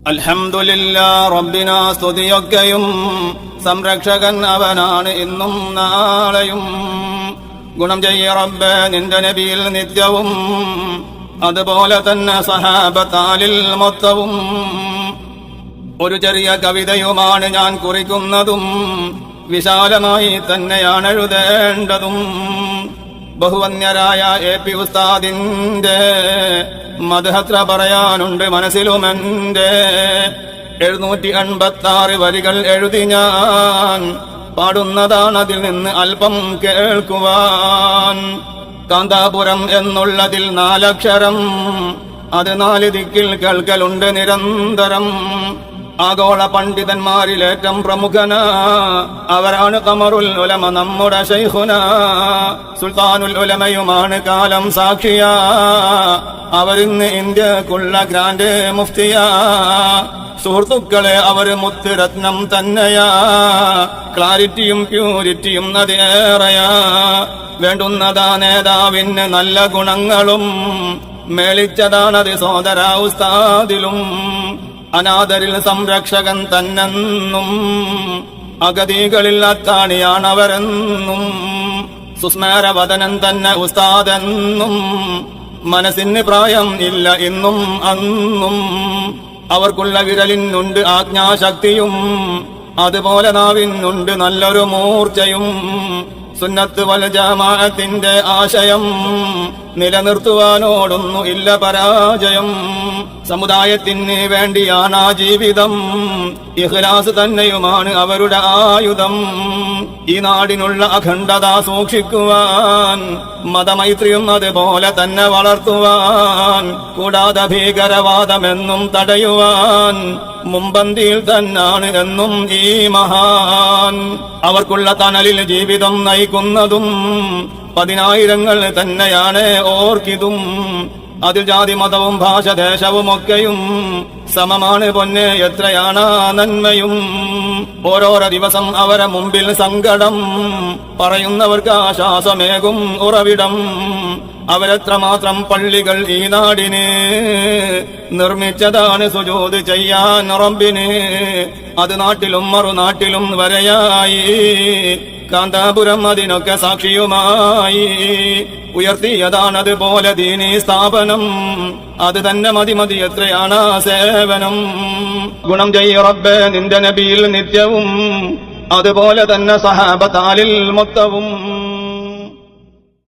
അൽഹംദുലില്ലാ റബ്ബിനാ സ്തുതിയൊക്കെയും സംരക്ഷകൻ അവനാണ് ഇന്നും നാളെയും. ഗുണം ചെയ്യ റബ്ബേ നിന്റെ നബിയിൽ നിത്യവും, അതുപോലെ തന്നെ സഹാബത്താലിൽ മൊത്തവും. ഒരു ചെറിയ കവിതയുമാണ് ഞാൻ കുറിക്കുന്നതും, വിശാലമായി തന്നെയാണ് എഴുതേണ്ടതും. ബഹുവന്യരായ AP ഉസ്താദിന്റെ മദ്ഹത്ര പറയാനുണ്ട് മനസ്സിലുമെന്റെ. 786 വരികൾ എഴുതി ഞാൻ പാടുന്നതാണ്, അതിൽ നിന്ന് അല്പം കേൾക്കുവാൻ. കാന്താപുരം എന്നുള്ളതിൽ 4 അക്ഷരം, അത് 4 ദിക്കിൽ കേൾക്കലുണ്ട് നിരന്തരം. ആഗോള പണ്ഡിതന്മാരിലേറ്റം പ്രമുഖന അവരാണ് ഖമറുൽ ഉലമ നമ്മുടെ ശൈഖുന. സുൽത്താനുൽ ഉലമയുമാണ് കാലം സാക്ഷിയ, അവരിന്ന് ഇന്ത്യക്കുള്ള ഗ്രാൻഡ് മുഫ്തിയ. സുഹൃത്തുക്കളെ അവർ മുത്തുരത്നം തന്നെയാ, ക്ലാരിറ്റിയും പ്യൂരിറ്റിയും അതേറെയാ. വേണ്ടുന്നതാ നേതാവിന് നല്ല ഗുണങ്ങളും, മേളിച്ചതാണത് സോദര ഉസ്താദിലും. അനാഥരിൽ സംരക്ഷകൻ തന്നെന്നും, അഗതികളിൽ അത്താണിയാണവരെന്നും. സുസ്മേരവദനൻ തന്നെ ഉസ്താദെന്നും, മനസ്സിന് പ്രായം ഇല്ല ഇന്നും അന്നും. അവർക്കുള്ള വിരലിനുണ്ട് ആജ്ഞാശക്തിയും, അതുപോലെ നാവിനുണ്ട് നല്ലൊരു മൂർച്ചയും. സുന്നത്ത് വൽ ജമാഅത്തിന്റെ ആശയം നിലനിർത്തുവാനോടൊന്നു ഇല്ല പരാജയം. സമുദായത്തിന് വേണ്ടിയാണ് ആ ജീവിതം, ഇഖ്ലാസ് തന്നെയുമാണ് അവരുടെ ആയുധം. ഈ നാടിനുള്ള അഖണ്ഡത സൂക്ഷിക്കുവാൻ, മതമൈത്രിയും അതുപോലെ തന്നെ വളർത്തുവാൻ, കൂടാതെ ഭീകരവാദമെന്നും തടയുവാൻ മുമ്പന്തിയിൽ തന്നാണ് എന്നും ഈ മഹാൻ. അവർക്കുള്ള തണലിൽ ജീവിതം നയിക്കുന്നതും 10,000 തന്നെയാണ് ഓർക്കിതും. അതിൽ ജാതി മതവും ഭാഷ ദേശവുമൊക്കെയും സമമാണ് പൊന്നെ, എത്രയാണ് നന്മയും. ഓരോരോ ദിവസം അവരെ മുമ്പിൽ സങ്കടം, പറയുന്നവർക്ക് ആശ്വാസമേകും ഉറവിടം. അവരെത്രമാത്രം പള്ളികൾ ഈ നാടിന് നിർമ്മിച്ചതാണ് സുജൂദ് ചെയ്യാൻ റബ്ബിന്. അത് നാട്ടിലും മറുനാട്ടിലും വരെയായി, കാന്താപുരം അതിനൊക്കെ സാക്ഷിയുമായി. ഉയർത്തിയതാണതുപോലെ ദീനീ സ്ഥാപനം, അത് തന്നെ മതി എത്രയാണ് സേവനം. ഗുണം ചെയ്യ റബ്ബേ നിന്റെ നബിയിൽ നിത്യവും, അതുപോലെ തന്നെ സഹാബത്താലിൽ മൊത്തവും.